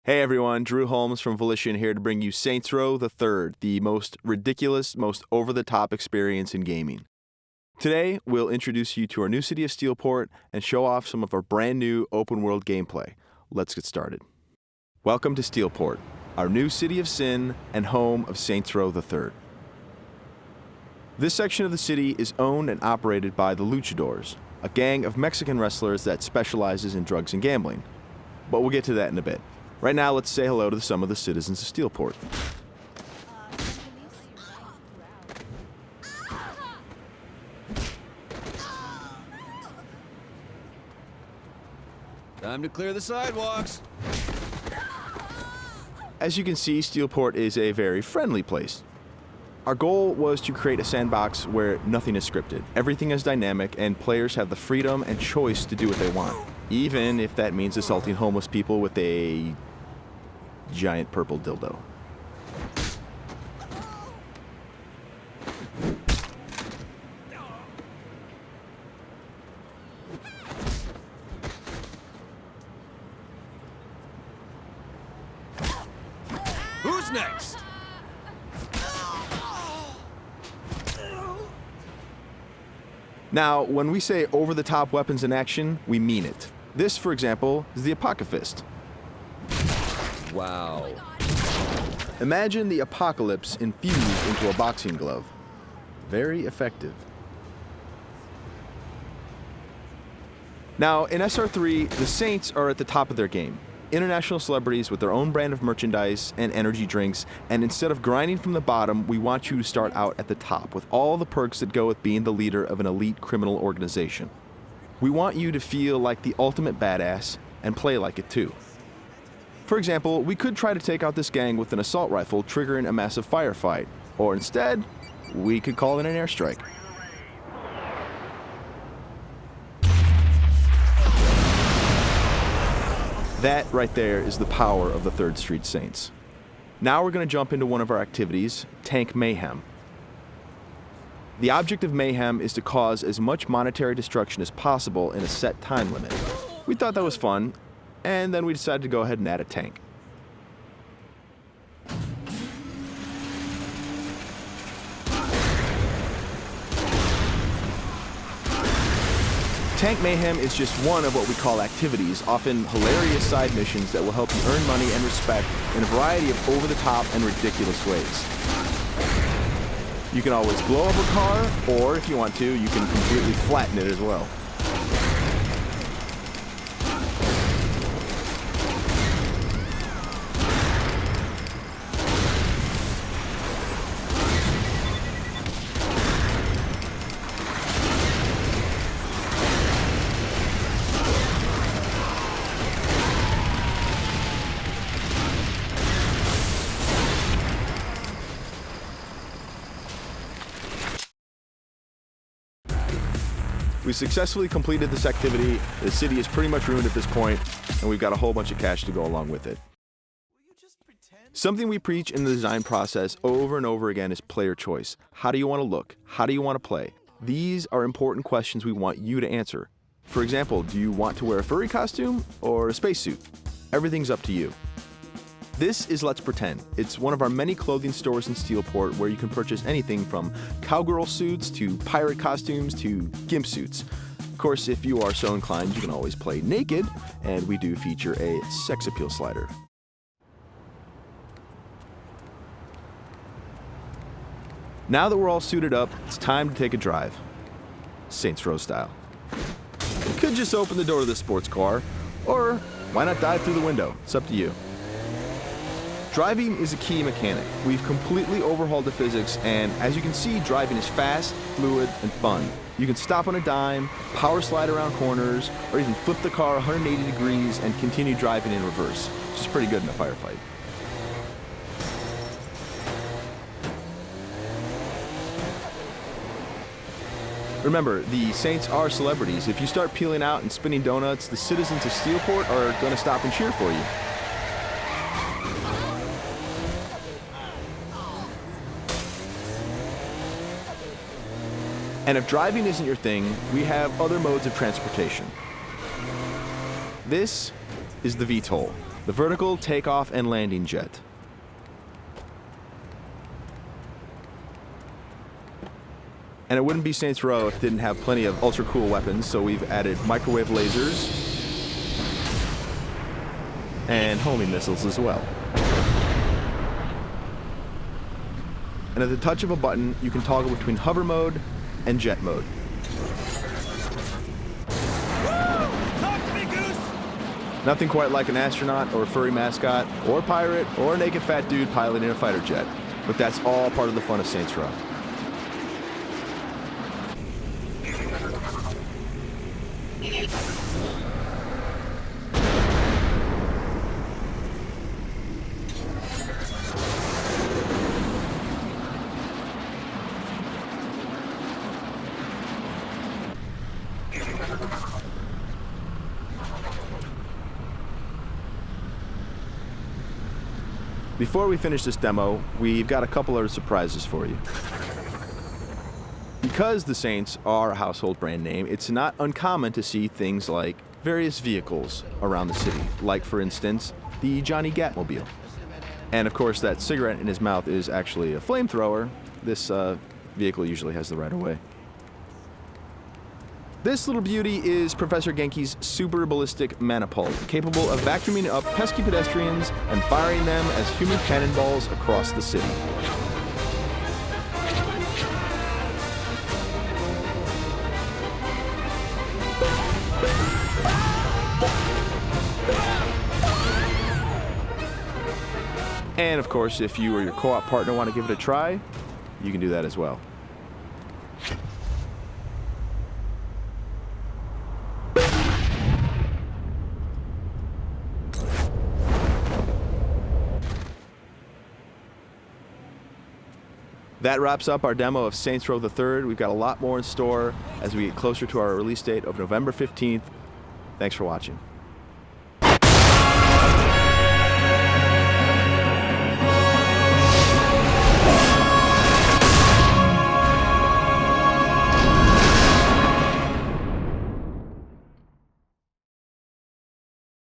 Hey everyone, Drew Holmes from Volition here to bring you Saints Row the Third, the most ridiculous, most over-the-top experience in gaming. Today, we'll introduce you to our new city of Steelport and show off some of our brand new open-world gameplay. Let's get started. Welcome to Steelport, our new city of sin and home of Saints Row the Third. This section of the city is owned and operated by the Luchadors, a gang of Mexican wrestlers that specializes in drugs and gambling. But we'll get to that in a bit. Right now, let's say hello to some of the citizens of Steelport. Time to clear the sidewalks. As you can see, Steelport is a very friendly place. Our goal was to create a sandbox where nothing is scripted. Everything is dynamic, and players have the freedom and choice to do what they want, even if that means assaulting homeless people with a giant purple dildo. Who's next? Now, when we say over-the-top weapons in action, we mean it. This, for example, is the Apocalypse. Wow. Imagine the apocalypse infused into a boxing glove. Very effective. Now, in SR3, the Saints are at the top of their game. International celebrities with their own brand of merchandise and energy drinks, and instead of grinding from the bottom, we want you to start out at the top with all the perks that go with being the leader of an elite criminal organization. We want you to feel like the ultimate badass and play like it too. For example, we could try to take out this gang with an assault rifle triggering a massive firefight, or instead, we could call it an airstrike. That right there is the power of the 3rd Street Saints. Now we're going to jump into one of our activities, Tank Mayhem. The object of Mayhem is to cause as much monetary destruction as possible in a set time limit. We thought that was fun, and then we decided to go ahead and add a tank. Tank Mayhem is just one of what we call activities, often hilarious side missions that will help you earn money and respect in a variety of over-the-top and ridiculous ways. You can always blow up a car, or if you want to, you can completely flatten it as well. We successfully completed this activity. The city is pretty much ruined at this point, and we've got a whole bunch of cash to go along with it. Something we preach in the design process over and over again is player choice. How do you want to look? How do you want to play? These are important questions we want you to answer. For example, do you want to wear a furry costume or a spacesuit? Everything's up to you. This is Let's Pretend. It's one of our many clothing stores in Steelport where you can purchase anything from cowgirl suits to pirate costumes to gimp suits. Of course, if you are so inclined, you can always play naked, and we do feature a sex appeal slider. Now that we're all suited up, it's time to take a drive. Saints Row style. You could just open the door to the sports car, or why not dive through the window? It's up to you. Driving is a key mechanic. We've completely overhauled the physics, and as you can see, driving is fast, fluid, and fun. You can stop on a dime, power slide around corners, or even flip the car 180 degrees and continue driving in reverse, which is pretty good in a firefight. Remember, the Saints are celebrities. If you start peeling out and spinning donuts, the citizens of Steelport are going to stop and cheer for you. And if driving isn't your thing, we have other modes of transportation. This is the VTOL. the vertical takeoff and landing jet. And it wouldn't be Saints Row if it didn't have plenty of ultra cool weapons, so we've added microwave lasers and homing missiles as well. And at the touch of a button, you can toggle between hover mode and jet mode. Talk to me, Goose! Nothing quite like an astronaut or a furry mascot or pirate or a naked fat dude piloting a fighter jet, but that's all part of the fun of Saints Row. Before we finish this demo, we've got a couple of surprises for you. Because the Saints are a household brand name, it's not uncommon to see things like various vehicles around the city, like, for instance, the Johnny Gatmobile. And of course, that cigarette in his mouth is actually a flamethrower. This vehicle usually has the right of way. This little beauty is Professor Genki's super ballistic manipult, capable of vacuuming up pesky pedestrians and firing them as human cannonballs across the city. And of course, if you or your co-op partner want to give it a try, you can do that as well. That wraps up our demo of Saints Row the Third. We've got a lot more in store as we get closer to our release date of November 15th. Thanks for watching.